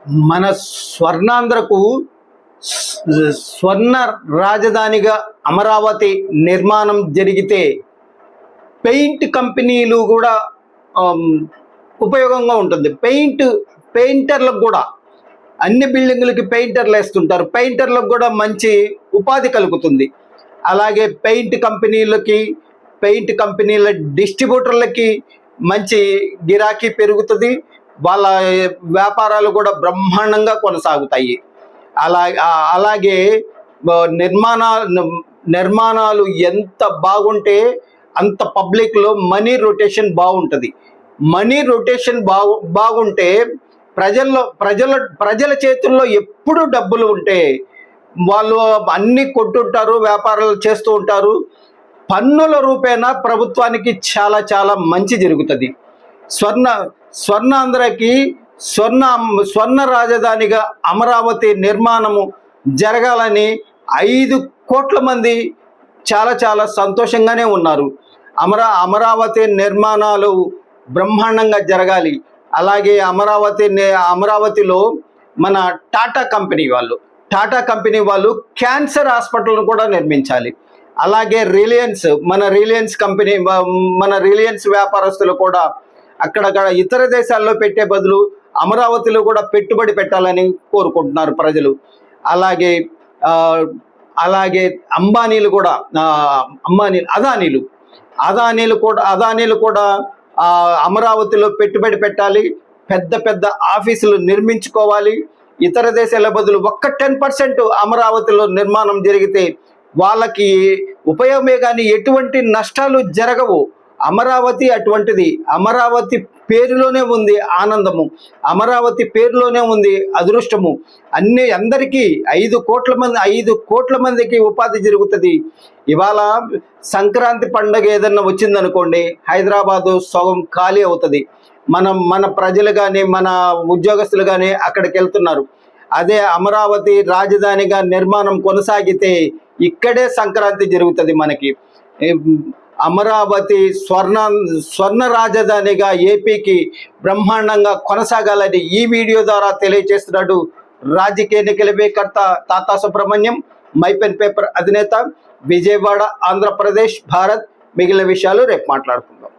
మన స్వర్ణాంధ్రకు స్వర్ణ రాజధానిగా అమరావతి నిర్మాణం జరిగితే పెయింట్ కంపెనీలు కూడా ఉపయోగంగా ఉంటుంది. పెయింటర్లకు కూడా అన్ని బిల్డింగులకి పెయింటర్లు వేస్తుంటారు. పెయింటర్లకు కూడా మంచి ఉపాధి కలుగుతుంది. అలాగే పెయింట్ కంపెనీల డిస్ట్రిబ్యూటర్లకి మంచి గిరాకీ పెరుగుతుంది. వాళ్ళ వ్యాపారాలు కూడా బ్రహ్మాండంగా కొనసాగుతాయి. అలాగే నిర్మాణాలు ఎంత బాగుంటే అంత పబ్లిక్లో మనీ రొటేషన్ బాగుంటుంది. మనీ రొటేషన్ బాగుంటే ప్రజల చేతుల్లో ఎప్పుడు డబ్బులు ఉంటే వాళ్ళు అన్ని కొంటుంటారు, వ్యాపారాలు చేస్తూ ఉంటారు. పన్నుల రూపేణా ప్రభుత్వానికి చాలా చాలా మంచి జరుగుతుంది. స్వర్ణాంధ్రకి స్వర్ణ రాజధానిగా అమరావతి నిర్మాణము జరగాలని 5 కోట్ల మంది చాలా చాలా సంతోషంగానే ఉన్నారు. అమరావతి నిర్మాణాలు బ్రహ్మాండంగా జరగాలి. అలాగే అమరావతిలో మన టాటా కంపెనీ వాళ్ళు క్యాన్సర్ హాస్పిటల్ను కూడా నిర్మించాలి. అలాగే మన రిలయన్స్ వ్యాపారస్తులు కూడా అక్కడక్కడ ఇతర దేశాల్లో పెట్టే బదులు అమరావతిలో కూడా పెట్టుబడి పెట్టాలని కోరుకుంటున్నారు ప్రజలు. అలాగే అంబానీలు కూడా అదానీలు కూడా అమరావతిలో పెట్టుబడి పెట్టాలి. పెద్ద పెద్ద ఆఫీసులు నిర్మించుకోవాలి. ఇతర దేశాల బదులు 10% అమరావతిలో నిర్మాణం జరిగితే వాళ్ళకి ఉపయోగమే కానీ ఎటువంటి నష్టాలు జరగవు. అమరావతి అటువంటిది. అమరావతి పేరులోనే ఉంది ఆనందము, అమరావతి పేరులోనే ఉంది అదృష్టము. అందరికీ 5 కోట్ల మందికి ఉపాధి జరుగుతుంది. ఇవాళ సంక్రాంతి పండుగ ఏదన్నా వచ్చిందనుకోండి, హైదరాబాదు సగం ఖాళీ అవుతుంది. మన ప్రజలు కానీ మన ఉద్యోగస్తులు కానీ అక్కడికి వెళ్తున్నారు. అదే అమరావతి రాజధానిగా నిర్మాణం కొనసాగితే ఇక్కడే సంక్రాంతి జరుగుతుంది మనకి. అమరావతి స్వర్ణ రాజధానిగా ఏపీకి బ్రహ్మాండంగా కొనసాగాలని ఈ వీడియో ద్వారా తెలియజేస్తున్నాడు రాజకీయ నిఖిలవేకర్త తాతా సుబ్రహ్మణ్యం, మైపెన్ పేపర్ అధినేత, విజయవాడ, ఆంధ్రప్రదేశ్, భారత్. మిగిలిన విషయాలు రేపు మాట్లాడుకుందాం.